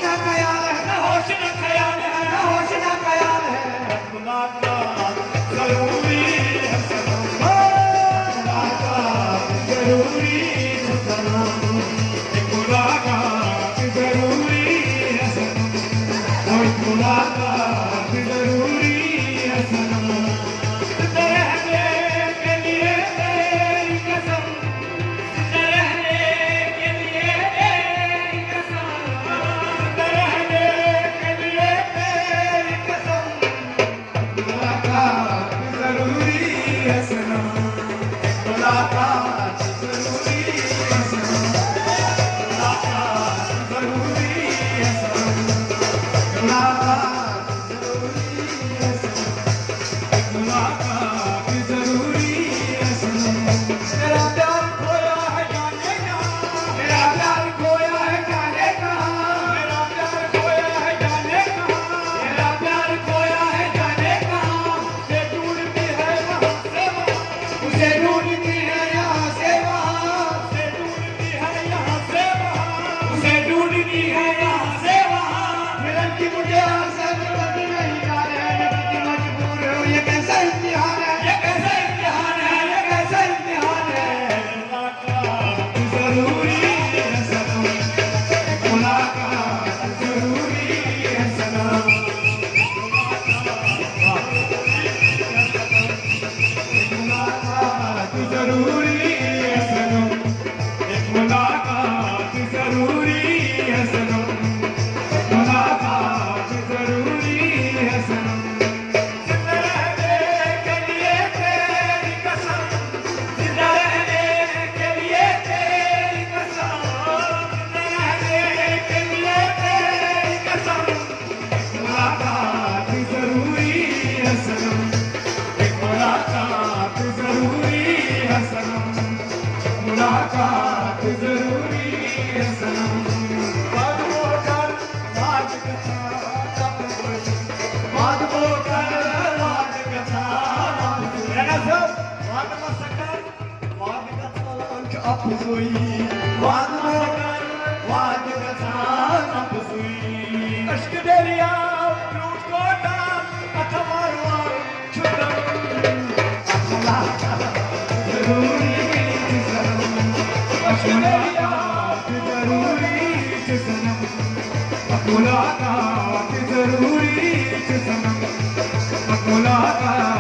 न ख्याल है, न होश न ख्याल है, न होश न ख्याल है। मुलाकात जरूरी है सनम, मुलाकात जरूरी है सनम, मुलाकात जरूरी है सनम, मुलाकात जरूरी है सनम। रहने के लिए तेरी कसम, रहने के लिए तेरी कसम, रहने के लिए तेरी कसम, मुलाकात जरूरी है सनम, मुलाकात जरूरी है सनम, मुलाकात जरूरी है सनम, मुलाकात जरूरी है सनम, मुलाकात जरूरी है सनम। मेरा प्यार खोया है जाने कहाँ, मेरा प्यार खोया है जाने कहाँ, मेरा प्यार खोया है जाने कहाँ, मेरा प्यार खोया है जाने कहाँ। से ढूंढती है वहाँ से वहाँ, उसे ढूंढती है यहाँ से वहाँ, से ढूंढती है यहाँ से वहाँ, उसे ढूंढती है यहाँ से वहाँ। मिलन की मुझे आशा निकलती नहीं यार है, मैं कितनी मजबूर हूँ, ये कैसा इम्तिहान है, ये कैसा इम्तिहान है, ये कैसा इम्तिहान है। मुलाकात जरूरी है सनम, मुलाकात जरूरी है सनम, मुलाकात जरूरी है सनम, मुलाकात जरूरी है सनम, मुलाकात जरूरी है सनम। जिंदा रहने के लिए तेरी कसम, जिंदा रहने के लिए तेरी कसम, जिंदा रहने के लिए तेरी कसम, मुलाकात जरूरी है सनम, एक मुलाकात जरूरी है सनम, मुलाकात जरूरी है सनम। बाद मोकर बात कथा तब कोई, बाद मोकर बात कथा रहना सब बाद मसकर बाद कथा अफसुई, बाद मोकर बात कथा अफसुई। अश्क दरिया लूट कोटा कथा मारवा छुटम, मुलाकात जरूरी है सनम, मुलाकात जरूरी है सनम, मुलाकात जरूरी है सनम, मुलाकात